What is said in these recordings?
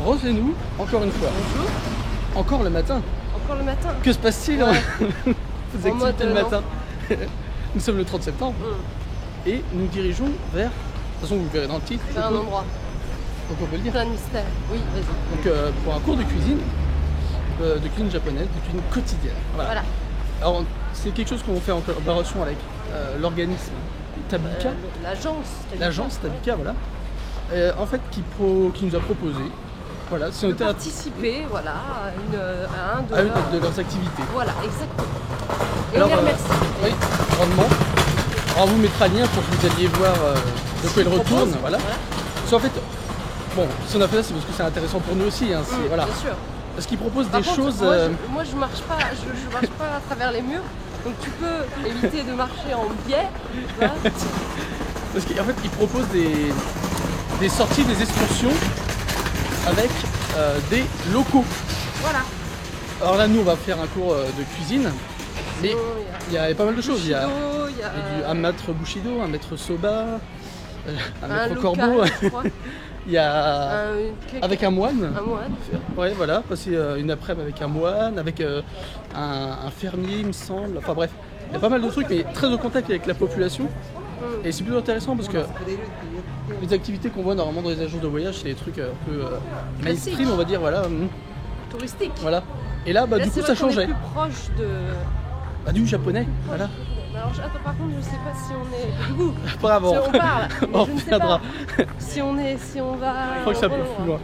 Refais-nous, encore une fois. Bonjour. Encore le matin. Encore le matin. Que se passe-t-il Ouais. Vous activités le matin. Nous sommes le 30 septembre et nous dirigeons vers, de toute façon vous le verrez dans le titre, C'est un endroit. donc on peut le dire. Plein de mystères. Oui, vas-y. Donc pour un cours de cuisine japonaise, de cuisine quotidienne. Voilà. Alors c'est quelque chose qu'on fait en collaboration avec l'organisme Tabika, L'agence. Tabika, voilà. En fait qui nous a proposé, voilà, si on De était participer, voilà, à un de leurs activités. Voilà, exactement. Et Alors, on les remercie. Oui, grandement. Alors, on vous mettra le lien pour que vous alliez voir de quoi il retourne. Voilà. Parce qu'en fait, bon, si on a fait ça, c'est parce que c'est intéressant pour nous aussi. Hein, voilà. Bien sûr. Parce qu'ils proposent Par des contre, choses. Moi, je marche pas, je marche pas à travers les murs. Donc tu peux éviter de marcher en biais. Tu vois. Parce qu'en fait, ils proposent des sorties, des excursions avec des locaux. Voilà. Alors là, nous, on va faire un cours de cuisine. Mais il y a pas mal de choses. Il y a un maître Bushido, un maître Soba, un maître Corbeau. Il y a avec un moine. Un moine. Ouais, voilà, passer une après-midi avec un moine, avec un fermier, il me semble. Enfin bref, il y a pas mal de trucs, mais très au contact avec la population. Et c'est plutôt intéressant parce que les activités qu'on voit normalement dans les agences de voyage, c'est des trucs un peu mainstream, on va dire, voilà. Touristique. Voilà. Et là, du coup, ça changeait. Plus proche de... du japonais, voilà. Alors, attends, par contre, je sais pas si on est... Du coup, Bravo. si on parle, on je ne sais pas reviendra. si on va... Je crois que ça peut plus loin.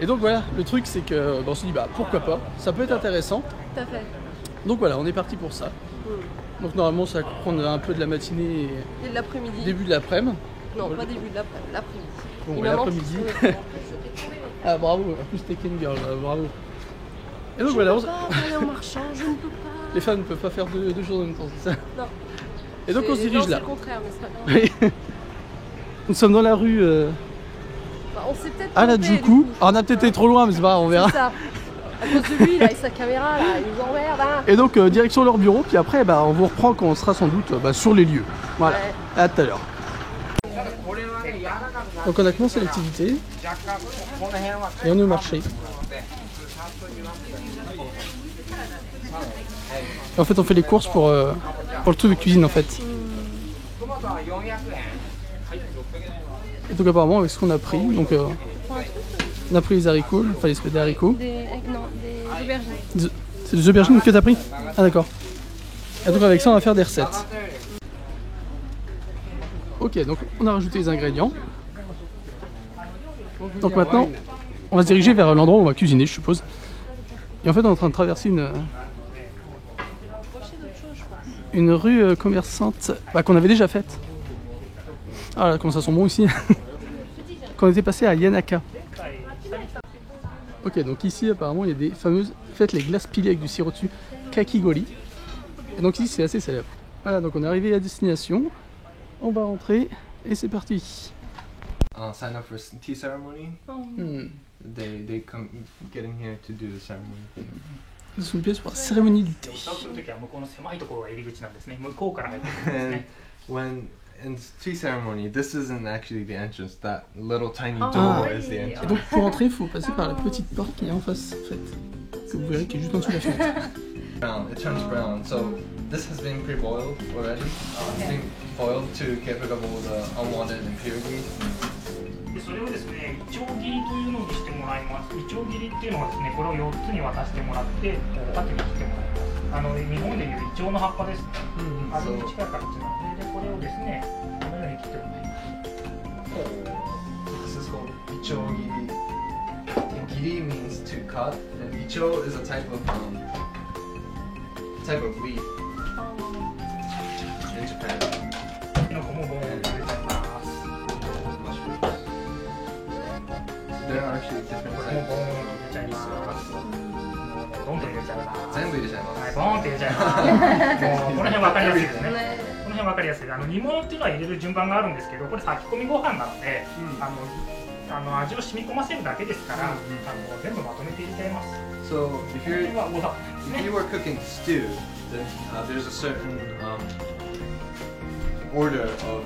Et donc voilà, le truc c'est que on se dit pourquoi pas, ça peut être intéressant. Tout à fait. Donc voilà, on est parti pour ça. Donc normalement ça va prendre un peu de la matinée et de l'après-midi. Début de l'après-midi. Non, pas début de l'après-midi. Bon, l'après-midi. Ah bravo, en plus t'es Ken Girl, bravo. Et donc voilà, je ne peux pas aller en marchant, je ne peux pas. Les femmes ne peuvent pas faire deux choses en même temps, c'est ça? Non. Et donc on se dirige là. C'est le contraire, mais c'est pas grave. Nous sommes dans la rue... on s'est peut-être là du coup. Alors on a peut-être été trop loin, mais c'est pas grave, on verra. C'est ça. À cause de lui, là, avec sa caméra, là, il nous emmerde. Hein. Et donc direction leur bureau, puis après on vous reprend quand on sera sans doute sur les lieux. Voilà, ouais. À tout à l'heure. Donc on a commencé l'activité et on est au marché. Et en fait on fait les courses pour le truc de cuisine en fait. Et donc apparemment avec ce qu'on a pris, donc on a pris les haricots, enfin l'espèce des haricots. Des aubergines. C'est des aubergines que t'as pris? Ah d'accord. Et donc avec ça on va faire des recettes. Ok, donc on a rajouté les ingrédients. Donc maintenant on va se diriger vers l'endroit où on va cuisiner, je suppose. Et en fait on est en train de traverser une rue commerçante qu'on avait déjà faite. Ah là, comment ça sent bon ici. Quand on était passé à Yanaka. Ok, donc ici apparemment il y a des fameuses, faites les glaces pilées avec du sirop dessus, kakigori. Et donc ici c'est assez célèbre. Voilà, donc on est arrivé à destination, on va rentrer et c'est parti. Sign up for tea ceremony. They come getting here to do the ceremony. C'est une pièce pour la cérémonie du thé. When in tea ceremony, this isn't actually the entrance. That little tiny door is the entrance. Et donc pour entrer, il faut passer par la petite porte qui est en face, en fait. Que vous verrez qui est juste en dessous de la fenêtre. Brown. It turns brown. So this has been pre-boiled already. It's been boiled to get rid of all the unwanted impurities. それをですね、いちょう切りというのにしてもらいます。いちょう切りっていうのはですね、これを4つに渡してもらって、縦に切ってもらいます。日本でいうイチョウの葉っぱですね。あれに近い形なので、これをですね、このように切ってもらいます。This is called ichogiri. Giri means to cut, and icho is a type of wheat in Japan. キノコもボーンと入れちゃいます。There are actually different これもボーンと入れちゃいます。ボンと入れちゃいます。全部入れちゃいます。はい、ボーンって入れちゃいます。もうこの辺分かりやすいですね。この辺分かりやすい。煮物っていうのは入れる順番があるんですけど、これ炊き込みご飯なので、味を染み込ませるだけですから、全部まとめて入れちゃいます。So if you were cooking stew, then there's a certain order of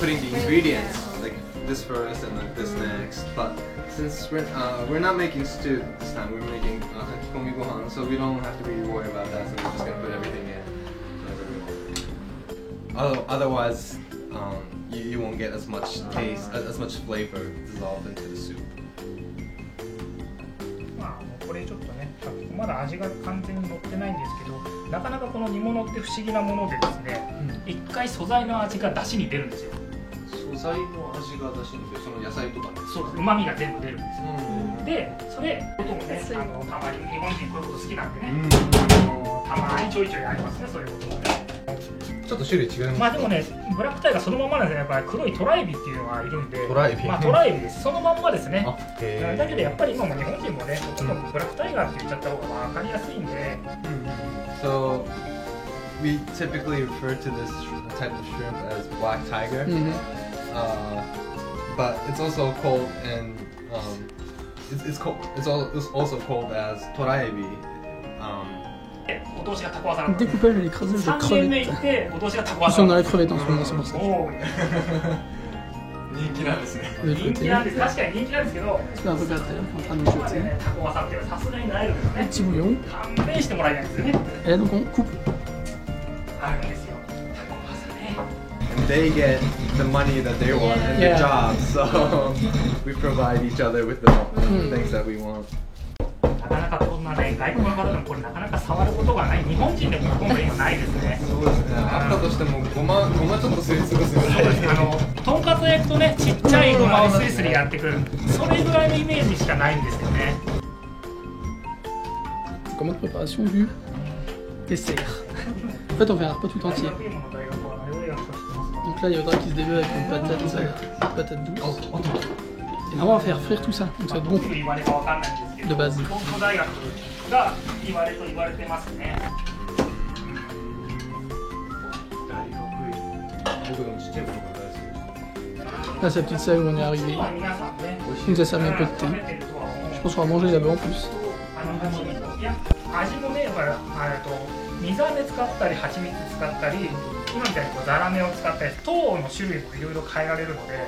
putting the ingredients, like this first and like this next. But since we're not making stew this time, we're making kakikomi gohan, so we don't have to be worried about that. So we're just gonna put everything in whenever we want. Otherwise, you won't get as much taste, as much flavor dissolved into the soup. まあこれちょっとね、まだ味が完全に乗ってないんですけど、なかなかこの煮物って不思議なものでですね、一回素材の味が出汁に出るんですよ。素材の味が出しにくい、その野菜とかね。そうです、旨味が全部出るんですよ。で、それこともね、たまに日本人こういうこと好きなんでね、たまにちょいちょいありますね、そういうこともね。ちょっと種類違います。まあでもね、ブラックタイガーそのまんまなんですね。やっぱり黒いトラエビっていうのがいるんで、トラエビ、まあトラエビです。そのまんまですね。だけどやっぱり今も日本人もね、ちょっとブラックタイガーって言っちゃった方が分かりやすいんで。So we typically refer to this type of shrimp as black tiger, but it's also called and it's also called as toraebi. お通しがタコワサなんで。 Découpage et l'écrasage de 3軒目 crevettes. 行ってお通しがタコワ Ils サ sont な dans ん les です。 crevettes en ce moment, c'est pour ça. おー人気なんですね。De 人気 côté, なんです。確かに人気なんですけど、 c'est un peu pas très en train de ここまで mijoter. ねタコワサっていうのはさすがにないのでね。 Petit bouillon. 勘弁してもらえないんですよね。 Et là, donc on coupe. あるんですよ。タコワサね。 And they get the money that they want and Yeah. the job, so we provide each other with the things that we want. なかなかこんなね、外国の方でもこれなかなか触ることがない。日本人でもほとんど今ないですね。そうですね。あったとしてもごまちょっとすりつぶすぐらい。とんかつ焼くとね、ちっちゃいごまをスリスリやってくる、それぐらいのイメージしかないんですよね。 Commande préparation du dessert. En fait, on fait un repas tout entier. Donc là, il y a Audrey qui se développe avec une patate douce. Et vraiment, on va faire frire tout ça. Donc ça va être bon 言われかわかんないんですけど、 de base. 東京大学が言われてますね。僕でもちっちゃい頃から大好き。 Là, c'est la petite salle où on est arrivé. まあ皆さんね、 Donc ça servi un peu de thé. 食べてるとは思う Je pense qu'on va manger là-bas en plus. いや、味もね、やっぱり水飴使ったり蜂蜜使ったり、今みたいにこうザラメを使ったり、糖の種類もいろいろ変えられるので、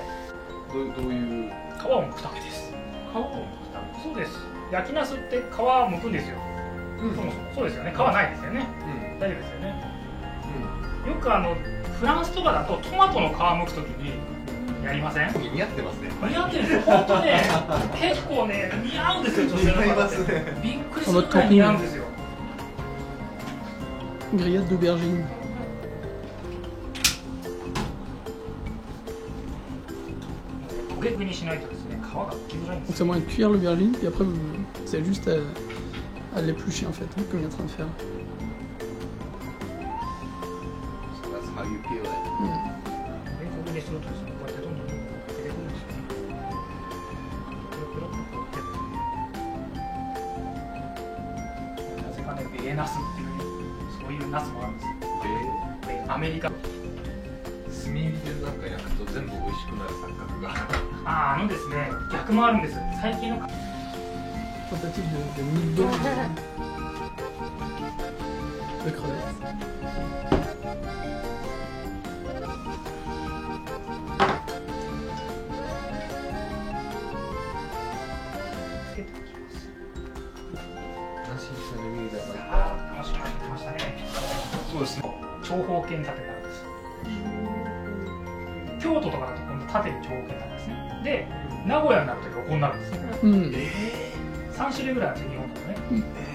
どういう皮を剥くためです。皮を剥くため。そうです。焼きナスって皮を剥くんですよ。そうですよね。皮ないですよね。大丈夫ですよね。よくフランスとかだとトマトの皮剥くときにやりません？似合ってますね。似合ってるんですよ。本当ね、結構ね似合うんですよ。女性の方ってびっくりするくらい似合うんですよ。 Grillade d'aubergine. 焦げ具にしないとですね、皮が剥きづらいんで Donc す c'est よ。 moins de cuire l'aubergine, puis après, vous avez juste à l'éplucher en fait, hein, comme il est en train de faire. So that's how you peel it. 焦げ具にするとですね、こうやってどんどん焦げてくるんですよね。ペロペロっとこうやってなぜかね、ベーナスっていうね、そういうナスもあるんですよ。アメリカ。 炭火でなんか焼くと全部美味しくなる錯覚が。ですね、逆もあるんです。最近の Tentative de mie d'eau de crevettes. Ah, 楽しみになってきましたね。そうですね。長方形に縦になるんです。京都とかだと今度縦に長方形になるんですね。で、名古屋になると横になるんですよ。 3種類ぐらいあって日本とかね。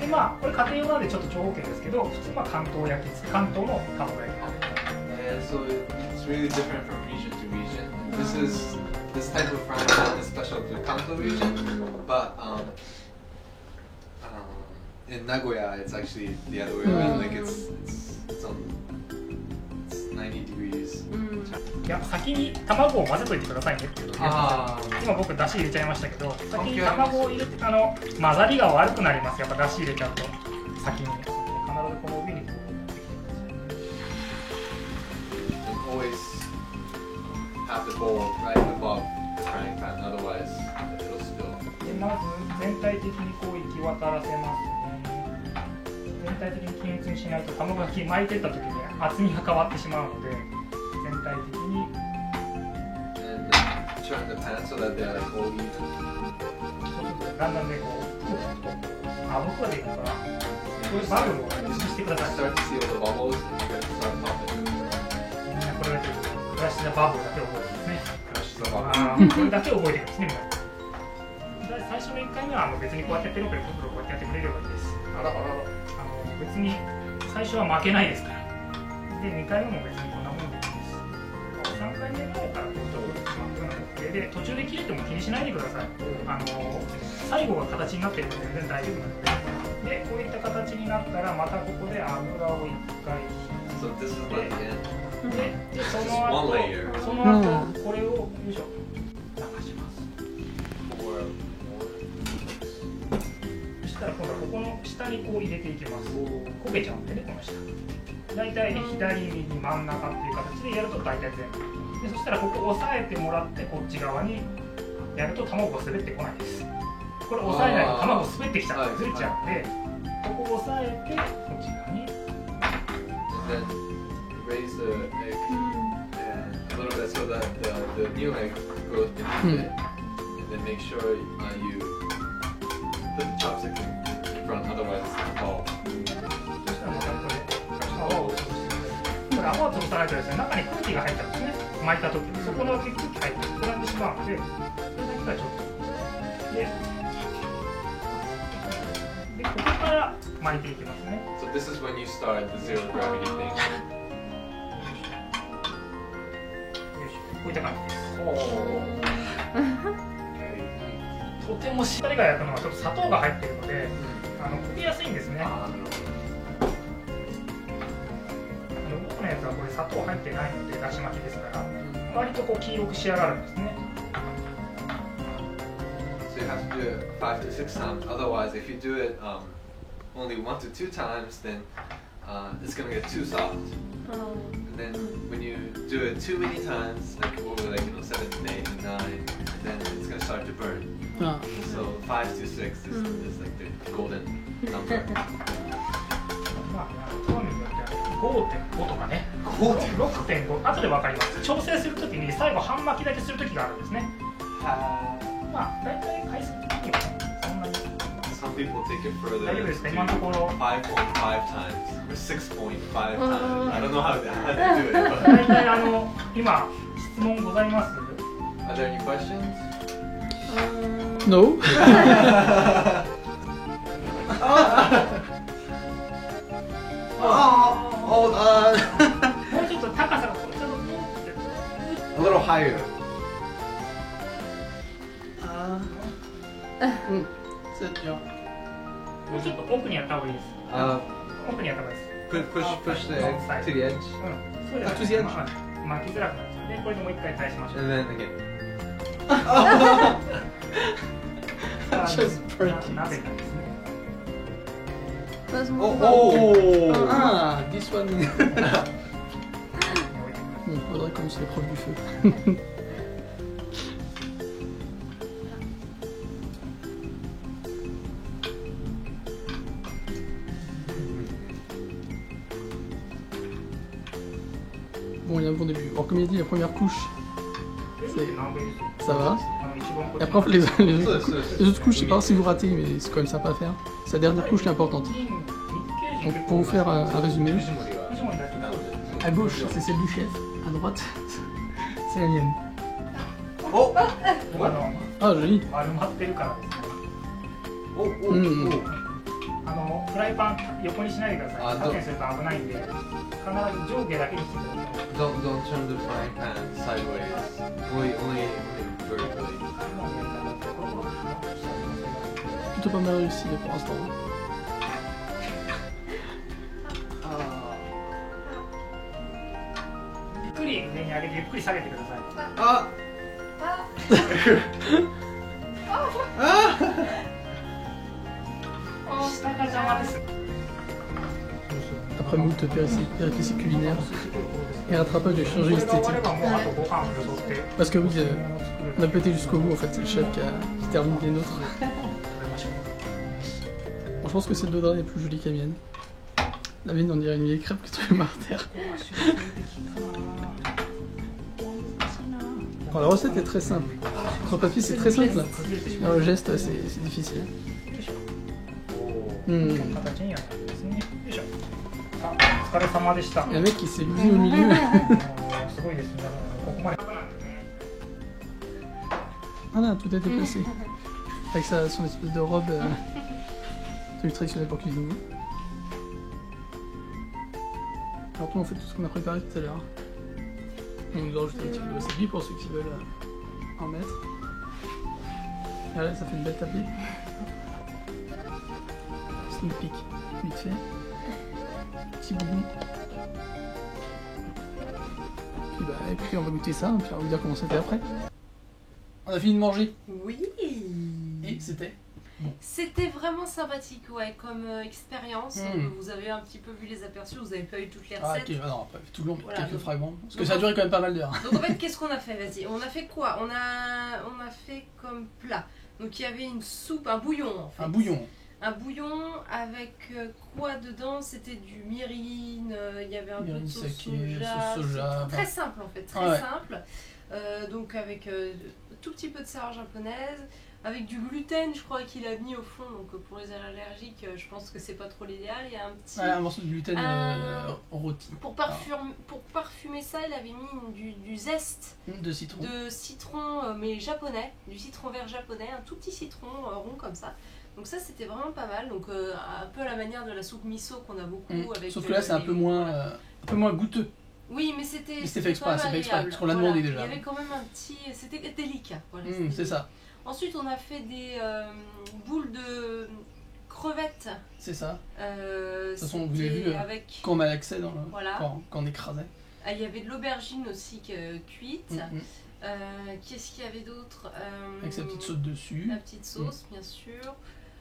で、まあこれ家庭用なんでちょっと長方形ですけど、普通関東焼き、関東の卵焼き。 So it's really different from region to region. This type of frying pan is special to Kanto region, but in Nagoya it's actually the other way around. Like it's 90 degrees. いや、先に卵を混ぜといてくださいねっていうのを言うんですよ。今僕だし入れちゃいましたけど、先に卵を入れて混ざりが悪くなります。やっぱだし入れちゃうと先に必ずこの上に Always have the bowl right above the frying pan, otherwise it'll spill. でまず全体的にこう行き渡らせますね。全体的に均一にしないと卵焼き巻いてった時に厚みが変わってしまうので、全体的に And turn the pan so that they're like all even. だんだんね、こう、あぶくが出るから、こういうバブルを意識してください。 Start to see all the bubbles and you guys start popping. みんなこれだけ、クラッシュ・ザ・バブルだけ覚えてますね。 Crush the bubble. これだけ覚えてるんですね、皆さん。最初の1回目は別にこうやってペロペロペロこうやってやってくれればいいです。別に最初は負けないですから。で、2回目も別にこんなもんでいいです。3回目ぐらいからちょっと決まってるので、途中で切れても気にしないでください。最後が形になってるので全然大丈夫なので。で、こういった形になったらまたここで油を1回 So this is like the end. で、そ Just の one 後 layer. その後これをよいしょ流します。 Or そしたら今度はここの下にこう入れていきます。焦げちゃうんでね、この下。大体ね、左右真ん中っていう形でやると大体全部。で、そしたらここ押さえてもらってこっち側にやると卵が滑ってこないです。これ押さえないと卵滑ってきちゃってずれちゃうんで、ここ押さえてこっち側に。 and then raise the egg and a little bit so that the new egg goes beneath it. And then make sure you put the chopstick in front, otherwise it's gonna fall. そしたらまたこれ泡を潰してください。これ泡を潰さないとですね、中に空気が入っちゃうんですね。巻いた時にそこの空気入って膨らんでしまうので、それだけはちょっとで、ここから巻いていきますね。 So this is when you start the zero gravity thing. よいしょ、こういった感じです。とてもしっかりが焼くのはちょっと砂糖が入っているので、焦げやすいんですね。僕のやつはこれ砂糖入ってないのでだし巻きですから、割とこう黄色く仕上がるんですね。 So you have to do it 5 to 6 times. Otherwise, if you do it only 1 to 2 times, then it's gonna get too soft. And then when you do it too many times, like over 7, 8, 9, then it's gonna start to burn. So 5 to 6 is like the golden number. まあ、好みによっては 5.5 とかね、6.5、後で分かります。調整するときに最後半巻きだけするときがあるんですね。まあ、大体回数的にはそんなに。 Some people take it further 大丈夫ですね、今のところ。 5.5 times or 6.5 times. I don't know how to do it. 大 But 体今、質問ございます？ are there any questions? No. もうちょっと高さがちょっと A little higher. C'est bien. もうちょっと奥にやった方がいいです。奥にやった方がいいです。 Push the egg to the edge. そうじゃないと to the edge. 巻きづらくなるんですよね。これでもう一回返しましょう。 And then again. Just perfect. なぜかですね。 Oh! Ah, this one. Bon, faudrait qu'on se l'épreuve du feu. Bon, il y a un bon début. Alors, comme il a dit, la première couche, ça va. Et après, les autres couches, je sais pas si vous ratez, mais c'est quand même sympa à faire. C'est la dernière couche qui est importante. Donc, pour vous faire un résumé, à gauche, c'est celle du chef, à droite, c'est la mienne. Oh! Ah, joli. 丸まってるからですね。 Oh! Oh! Mm. Oh! フライパン横にしないでください。あ縦にすると危ないんで、必ず上下だけにしてください。 Don't turn the frying pan sideways. Only vertically. Plutôt pas mal réussi pour l'instant. ゆっくり上に上げてゆっくり下げてください。 Ah! 下が邪魔です。 Après moult péripéties culinaires et rattrapage de chirurgie これが終われ esthétique. ばもうあとご飯をよそって Parce que oui, on a pété jusqu'au bout en fait, c'est le chef qui termine les nôtres. 食べましょう。 Bon, je pense que cette Dodra est plus jolie que la mienne. La mienne, on dirait une vieille crêpe que tu mets par terre. Alors, la recette est très simple. Sur papier, c'est très simple. Mais au geste, c'est difficile. この形になったんですね。よいしょ。あ、お疲れ様でした。 Il y a un mec qui s'est levé au milieu. すごいですね。ここまで。 Ah là, tout a été placé. Avec son espèce de robe tenue traditionnelle pour cuisiner. Alors on fait tout ce qu'on a préparé tout à l'heure. On nous a rajouté un petit peu de wasabi pour ceux qui veulent en mettre. Et là, ça fait une belle tapis. Sneak peek, vite fait. Petit bonbon. Et puis on va goûter ça, puis on va vous dire comment c'était après. On a fini de manger. Oui. Et c'était C'était vraiment sympathique, ouais, comme expérience. Vous avez un petit peu vu les aperçus, vous n'avez pas eu toutes les recettes. Ah ok, non, pas tout le long, Voilà, quelques donc- fragments. Parce que ça a duré quand même pas mal d'heures. Donc en fait, qu'est-ce qu'on a fait? Vas-y, on a fait quoi? On a fait comme plat. Donc il y avait une soupe, un bouillon en fait. Un bouillon. Un bouillon avec quoi dedans? C'était du mirin, il y avait un peu de Mirin, sauce saké, soja. sauce soja, C'est très simple en fait, très Ah ouais. simple. Donc avec tout petit peu de saveur japonaise, avec du gluten, je crois qu'il a mis au fond. Donc pour les allergiques, je pense que c'est pas trop l'idéal. Il y a un petit. Ouais, un morceau de gluten rôti. Pour parfumer ça, il avait mis du zeste De citron. de citron, mais japonais, du citron vert japonais, un tout petit citron rond comme ça. Donc ça c'était vraiment pas mal, donc un peu à la manière de la soupe miso qu'on a beaucoup avec. Sauf que là c'est un peu moins goûteux. Oui, mais c'était. Mais c'était fait exprès, quand même c'est fait exprès, agréable. parce qu'on l'a Voilà. demandé déjà. Il y avait quand même un petit, c'était délicat. Voilà, C'est ça, Ensuite on a fait des boules de crevettes. c'est ça. De toute façon, vous avez vu, avec. Quand on malaxait dans le... Voilà. quand on écrasait. Ah, il y avait de l'aubergine aussi cuite. Qu'est-ce qu'il y avait d'autre? Avec sa petite sauce dessus. La petite sauce, bien sûr.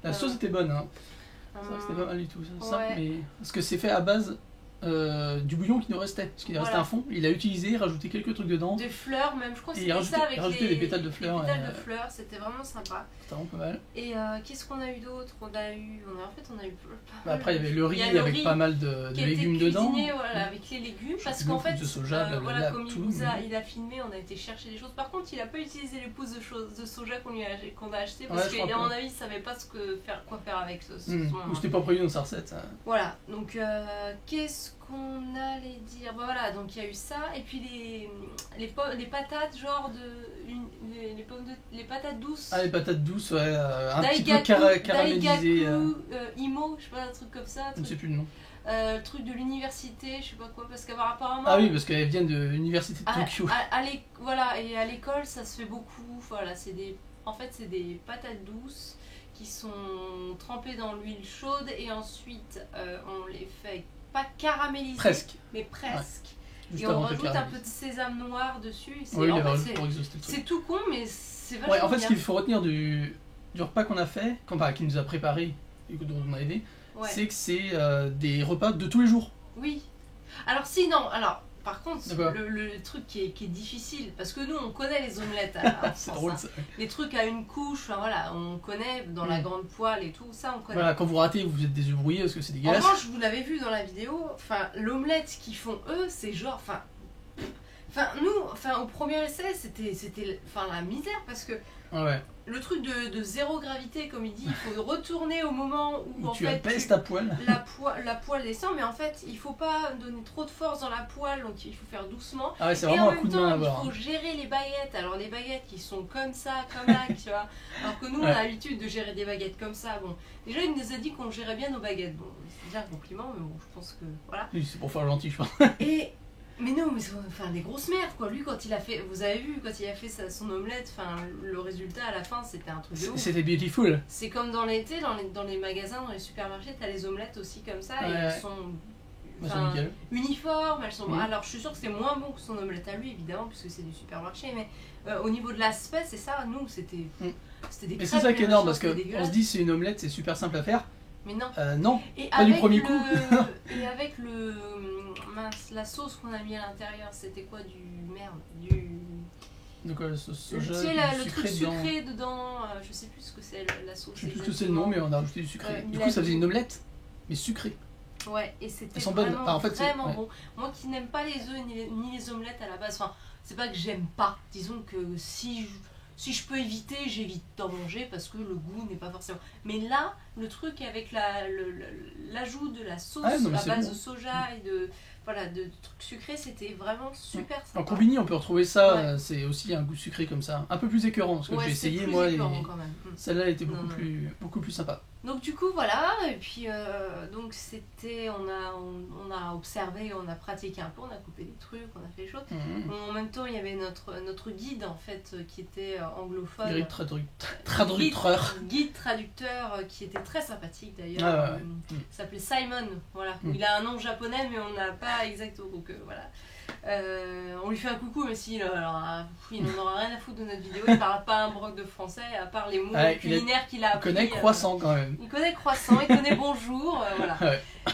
La sauce était bonne, hein. C'est vrai que c'était pas mal du tout. Ça. Ouais. Mais... Parce que c'est fait à base du bouillon qui nous restait. Parce qu'il restait Voilà. un fond. Il a utilisé, rajouté quelques trucs dedans. Des fleurs, même, je crois que Et c'était ça avec rajouter des pétales de fleurs. Les pétales de fleurs, c'était vraiment sympa. C'était vraiment pas mal. Et qu'est-ce qu'on a eu d'autre? On a eu pas Bah, mal après, il y avait le riz Il y a le avec riz pas mal de qui a été légumes dedans. cuisiné, voilà, avec les légumes, parce Chou-fleur, qu'en fait, de soja, blablabla, voilà, comme tout. il a filmé, on a été chercher des choses. Par contre, il a pas utilisé les pousses de soja qu'on a acheté parce Ouais, je crois qu'à mon pas. avis, il savait pas quoi faire avec ce Ou c'était pas prévu dans sa recette. Ça. Voilà, donc qu'est-ce qu'on allait dire? Bah, voilà, donc il y a eu ça, et puis les patates, genre les patates douces. Ah, les patates douces, ouais, un petit peu Daigaku, caramélisées. Imo, je sais pas, un truc comme ça. Je ne sais plus le nom. Le truc de l'université, je sais pas quoi, parce qu'apparemment. Ah oui, parce qu'elles viennent de l'université de Tokyo. Voilà, et à l'école, ça se fait beaucoup. Voilà, en fait, c'est des patates douces qui sont trempées dans l'huile chaude et ensuite on les fait pas caraméliser, Presque. mais presque. Juste Et on avant de rajoute un caraméliser. peu de sésame noir dessus. Oui, il en avait fait, rajouté pour exhauster le truc. c'est tout con, mais c'est vachement Ouais, en fait, ce bien. qu'il faut retenir du repas qu'on a fait, qu'il nous a préparé, et dont on a aidé, Ouais. c'est que c'est des repas de tous les jours. Oui. Alors sinon, par contre, D'accord. le truc qui est difficile, parce que nous on connaît les omelettes à C'est France, drôle hein. ça. Les trucs à une couche, enfin, voilà, on connaît dans la grande poêle et tout, ça on connaît. Voilà, quand vous ratez, vous êtes des ouvriers parce que c'est En dégueulasse. revanche, vous l'avez vu dans la vidéo, enfin l'omelette qu'ils font eux, c'est genre, nous, au premier essai, c'était la misère parce que Ouais. le truc de zéro gravité, comme il dit, il faut retourner au moment où en Tu fait apaises ta poêle. la poêle descend, mais en fait il faut pas donner trop de force dans la poêle, donc il faut faire doucement. Ah ouais, c'est Et vraiment en un même coup de main à temps, avoir. il faut gérer les baguettes. Alors les baguettes qui sont comme ça, comme là, tu vois. Alors que nous, on a l'habitude de gérer des baguettes comme ça. Bon, déjà, il nous a dit qu'on gérait bien nos baguettes. Bon, c'est déjà un compliment, mais bon, je pense que voilà. Oui, c'est pour faire gentil, je pense. Mais non, mais c'est des grosses merdes, quoi. Lui, quand il a fait, vous avez vu, quand il a fait son omelette, le résultat à la fin, c'était un truc de ouf. C'était beautiful. C'est comme dans l'été, dans les magasins, dans les supermarchés, t'as les omelettes aussi comme ça, et elles sont Bah, c'est nickel. uniformes, elles sont. Alors je suis sûre que c'est moins bon que son omelette à lui, évidemment, puisque c'est du supermarché, mais au niveau de l'aspect, c'est ça, nous, c'était des Mais crêpes, c'est ça qui est énorme parce c'était qu'on dégueulasse. se dit c'est une omelette, c'est super simple à faire. Mais non. Non, Et pas du avec premier coup. Et avec la sauce qu'on a mis à l'intérieur, c'était quoi Donc la sauce soja, tu sais, du le sucré truc dedans. sucré dedans, je sais plus ce que c'est la sauce. Je sais plus ce que c'est le nom, mais on a rajouté du sucré. Ouais, Du il coup, a ça faisait dit- une omelette, mais sucrée. Ouais, et c'était Elles sont bonnes. vraiment, Enfin, en fait, c'est- vraiment ouais. bon. Moi qui n'aime pas les œufs ni les omelettes à la base, enfin, c'est pas que j'aime pas. Disons que si si je peux éviter, j'évite d'en manger parce que le goût n'est pas forcément. Mais là, le truc avec l'ajout de la sauce à base de soja et de trucs sucrés, c'était vraiment super sympa. En Combini, on peut retrouver ça, c'est aussi un goût sucré comme ça, un peu plus écœurant, parce que j'ai essayé moi, celle-là elle était beaucoup plus sympa. Donc du coup voilà, et puis donc c'était, on a observé, on a pratiqué un peu, on a coupé des trucs, on a fait des choses. En même temps il y avait notre guide en fait qui était anglophone. Guide traducteur qui était très sympathique d'ailleurs. Il s'appelait Simon, voilà. Il a un nom japonais mais on n'a pas exactement, donc voilà. On lui fait un coucou, mais si, alors, il n'en aura rien à foutre de notre vidéo, il ne parle pas un broc de français, à part les mots culinaires qu'il a appris. Il connaît croissant quand même. Il connaît croissant, il connaît bonjour, voilà.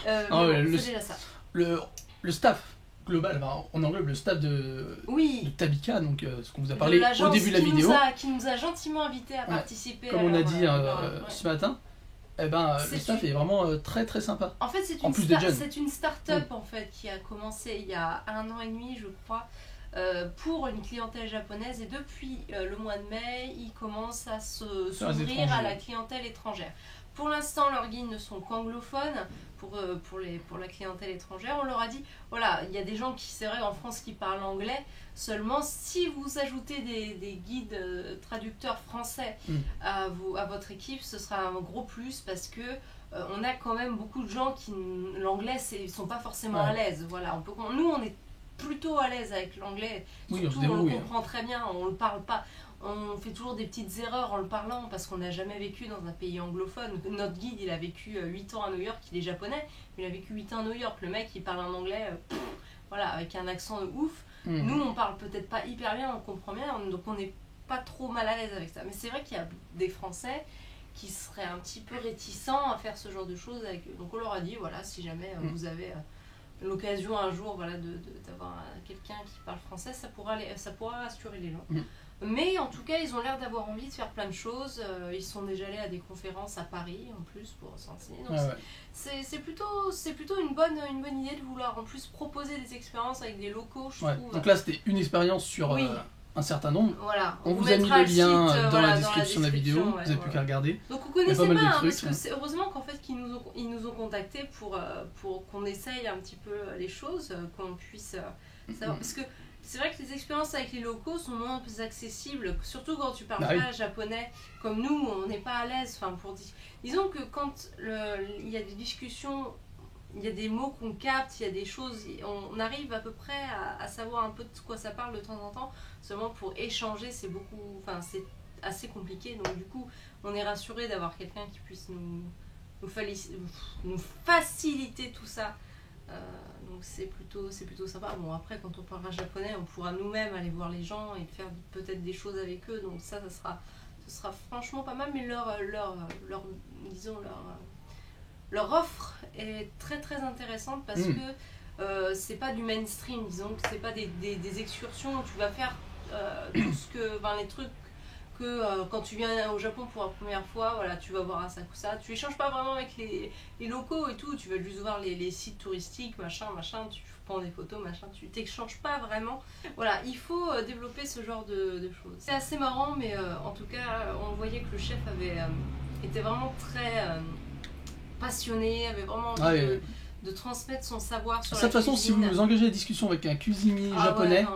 C'est déjà ça. Le staff global, on englobe le staff de Tabika, donc ce qu'on vous a parlé au début de la vidéo. Qui nous a gentiment invités à participer. Comme on a dit ce matin. Le staff est vraiment très très sympa. En fait, c'est une start-up en fait, qui a commencé il y a 1 an et demi, je crois, pour une clientèle japonaise. Et depuis le mois de mai, ils commencent à s'ouvrir à la clientèle étrangère. Pour l'instant, leurs guides ne sont qu'anglophones. Pour la clientèle étrangère, on leur a dit, voilà, il y a des gens qui, c'est vrai, en France qui parlent anglais. Seulement, si vous ajoutez des guides traducteurs français à votre équipe, ce sera un gros plus parce que on a quand même beaucoup de gens qui l'anglais ne sont pas forcément à l'aise. Voilà, nous, on est plutôt à l'aise avec l'anglais. Surtout, on le comprend très bien, on le parle pas. On fait toujours des petites erreurs en le parlant parce qu'on n'a jamais vécu dans un pays anglophone. Notre guide, il a vécu 8 ans à New York, il est japonais, mais il a vécu 8 ans à New York. Le mec, il parle un anglais voilà, avec un accent de ouf. Nous, on parle peut-être pas hyper bien, on comprend bien, donc on n'est pas trop mal à l'aise avec ça. Mais c'est vrai qu'il y a des Français qui seraient un petit peu réticents à faire ce genre de choses avec eux. Donc on leur a dit, voilà, si jamais vous avez l'occasion un jour d'avoir quelqu'un qui parle français, ça pourra rassurer les gens. Mais en tout cas, ils ont l'air d'avoir envie de faire plein de choses. Ils sont déjà allés à des conférences à Paris, en plus, pour s'enseigner. Donc c'est plutôt une bonne idée de vouloir en plus proposer des expériences avec des locaux, je trouve. Donc là, c'était une expérience sur un certain nombre. Voilà. On vous a mis le lien dans la description de la vidéo. Vous n'avez plus qu'à regarder. Donc on connaissait pas, parce que c'est heureusement qu'en fait qu'ils nous ont contactés pour qu'on essaye un petit peu les choses, qu'on puisse savoir. Parce que c'est vrai que les expériences avec les locaux sont moins plus accessibles, surtout quand tu parles pas japonais. Comme nous, on n'est pas à l'aise. Disons que quand il y a des discussions, il y a des mots qu'on capte, il y a des choses, on arrive à peu près à savoir un peu de quoi ça parle de temps en temps. Seulement pour échanger, c'est assez compliqué. Donc du coup, on est rassuré d'avoir quelqu'un qui puisse nous faciliter tout ça. Donc c'est plutôt sympa. Bon, après, quand on parlera japonais, on pourra nous-mêmes aller voir les gens et faire peut-être des choses avec eux. Donc ça sera franchement pas mal. Mais leur offre est très très intéressante parce que c'est pas du mainstream, disons que c'est pas des excursions où tu vas faire tout ce que, les trucs que quand tu viens au Japon pour la première fois, voilà, tu vas voir ça, tu échanges pas vraiment avec les locaux et tout, tu vas juste voir les sites touristiques, machin, tu prends des photos, machin, tu t'échanges pas vraiment. Voilà, il faut développer ce genre de choses. C'est assez marrant, mais en tout cas, on voyait que le chef était vraiment très passionné, avait vraiment envie de transmettre son savoir sur la cuisine. De toute façon, si vous engagez la discussion avec un cuisinier japonais,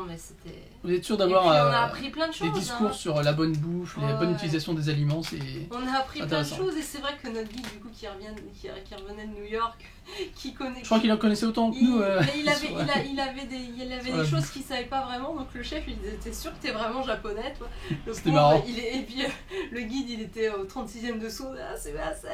vous êtes sûr d'avoir des discours sur la bonne bouffe, la bonne utilisation des aliments. On a appris plein de choses et c'est vrai que notre guide, du coup, qui revenait de New York, qui connaît... Je crois qu'il en connaissait autant que nous. Il avait des choses qu'il ne savait pas vraiment, donc le chef, il disait, t'es sûr que t'es vraiment japonais, toi? C'était marrant. Et puis le guide, il était au 36e dessous, c'est pas ça.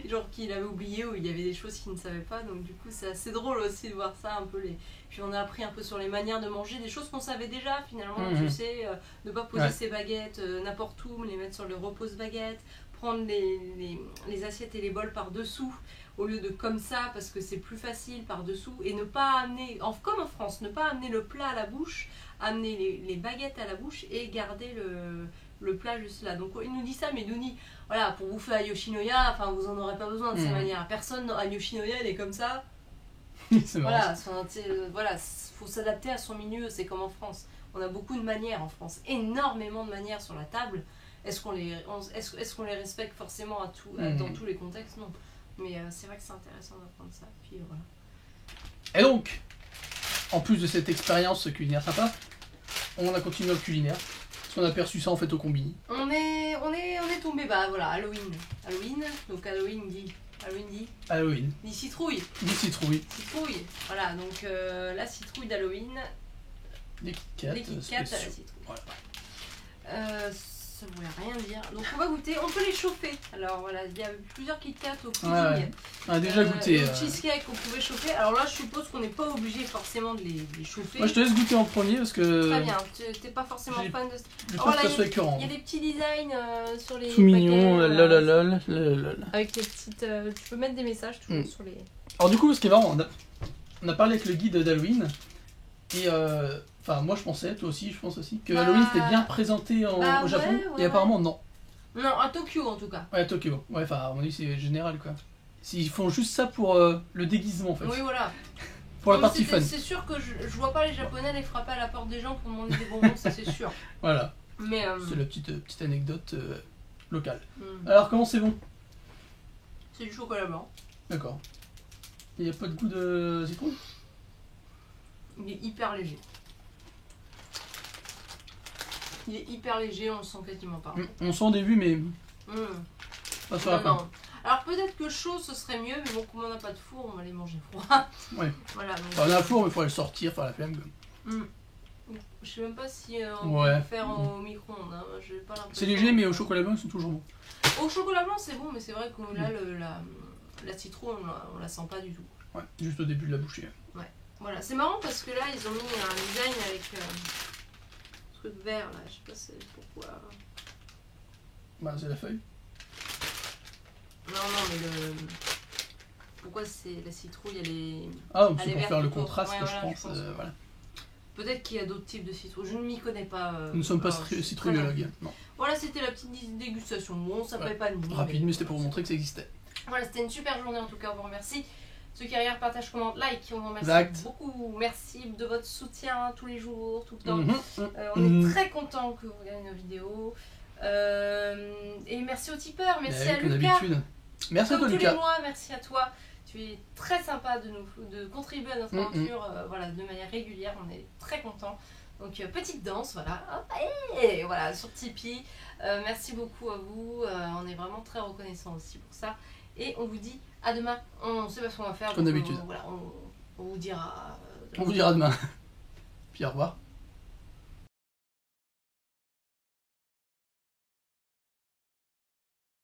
Genre qu'il avait oublié, ou il y avait des choses qu'il ne savait pas, donc du coup c'est assez drôle aussi de voir ça un peu. Puis on a appris un peu sur les manières de manger, des choses qu'on savait déjà finalement. Tu sais, ne pas poser ses baguettes n'importe où, mais les mettre sur le repose-baguette, prendre les assiettes et les bols par dessous au lieu de comme ça, parce que c'est plus facile par dessous, et ne pas amener, comme en France, ne pas amener le plat à la bouche, amener les baguettes à la bouche et garder le plat juste là. Donc il nous dit ça, mais il nous dit, voilà, pour bouffer à Yoshinoya, vous en aurez pas besoin de ces manières. Personne à Yoshinoya, elle est comme ça. Voilà, faut s'adapter à son milieu, c'est comme en France. On a beaucoup de manières en France, énormément de manières sur la table. Est-ce qu'on les respecte forcément dans tous les contextes? Non. Mais c'est vrai que c'est intéressant d'apprendre ça. Puis voilà. Et donc, en plus de cette expérience culinaire sympa, on a continué le culinaire. Parce qu'on a perçu ça en fait au combini. On est tombé, bah voilà, Halloween. Donc Halloween dit citrouille. Des citrouilles. Citrouille. Voilà, donc la citrouille d'Halloween. Des Kit Kats. Des Kit Kats à la citrouille. Voilà. Ça voulait rien dire. Donc on va goûter, on peut les chauffer. Alors voilà, il y a plusieurs Kit Kats au pudding. Ouais. On a déjà goûté. Le cheesecake qu'on pouvait chauffer. Alors là, je suppose qu'on n'est pas obligé forcément de les chauffer. Moi je te laisse goûter en premier parce que. Très bien, t'es pas forcément fan de. Je pense que ça soit écœurant. Il y a des petits designs sur les. Tout mignon, paquets, lololol. Avec les petites. Tu peux mettre des messages toujours sur les. Alors du coup, ce qui est marrant, on a parlé avec le guide d'Halloween et enfin moi je pensais, toi aussi, je pense aussi que Halloween c'était bien présenté au Japon et apparemment non. Non, à Tokyo en tout cas. Ouais, à Tokyo. Ouais, enfin à mon avis c'est général quoi. Ils font juste ça pour le déguisement en fait. Oui voilà. Pour la partie fun. C'est sûr que je vois pas les Japonais les frapper à la porte des gens pour demander des bonbons, ça c'est sûr. Voilà. Mais c'est la petite anecdote locale. Alors comment c'est bon? C'est du chocolat blanc. D'accord. Il n'y a pas de goût de citron? Il est hyper léger. Il est hyper léger, on le sent quasiment pas. On sent au début, mais pas sur la fin. Alors peut-être que chaud ce serait mieux, mais bon, comme on n'a pas de four, on va les manger froid. Ouais. Voilà, donc... on a un four, mais il faudrait le sortir, faire la flamme. Je sais même pas si on peut le faire au micro-ondes. Hein. C'est léger, mais au chocolat blanc, ils sont toujours bons. Au chocolat blanc, c'est bon, mais c'est vrai que là, la citrouille, on la sent pas du tout. Ouais, juste au début de la bouchée. Ouais. Voilà, c'est marrant parce que là, ils ont mis un design avec truc vert là, je sais pas c'est pourquoi. Bah, c'est la feuille. Non, mais pourquoi c'est la citrouille, elle est. Ah, c'est pour faire le contraste, ouais, je pense. Voilà. Peut-être qu'il y a d'autres types de citrouilles, je ne m'y connais pas. Nous ne sommes pas citrouillologues. Non. Voilà, c'était la petite dégustation. Bon, ça fait pas de nous. Rapide, mais c'était pour vous montrer que ça existait. Voilà, c'était une super journée en tout cas, on vous remercie. Ceux qui arrivent, partagent, commentent, like, on vous remercie beaucoup. Merci de votre soutien tous les jours, tout le temps. On est très contents que vous regardez nos vidéos. Et merci aux tipeurs, merci à Lucas. Merci à toi, Lucas. Tous les mois, merci à toi. Tu es très sympa de contribuer à notre aventure voilà, de manière régulière, on est très contents. Donc petite danse, voilà, et voilà, sur Tipeee. Merci beaucoup à vous, on est vraiment très reconnaissants aussi pour ça. Et on vous dit à demain, on ne sait pas ce qu'on va faire. Comme d'habitude. Voilà, on vous dira. On vous dira demain. Puis au revoir.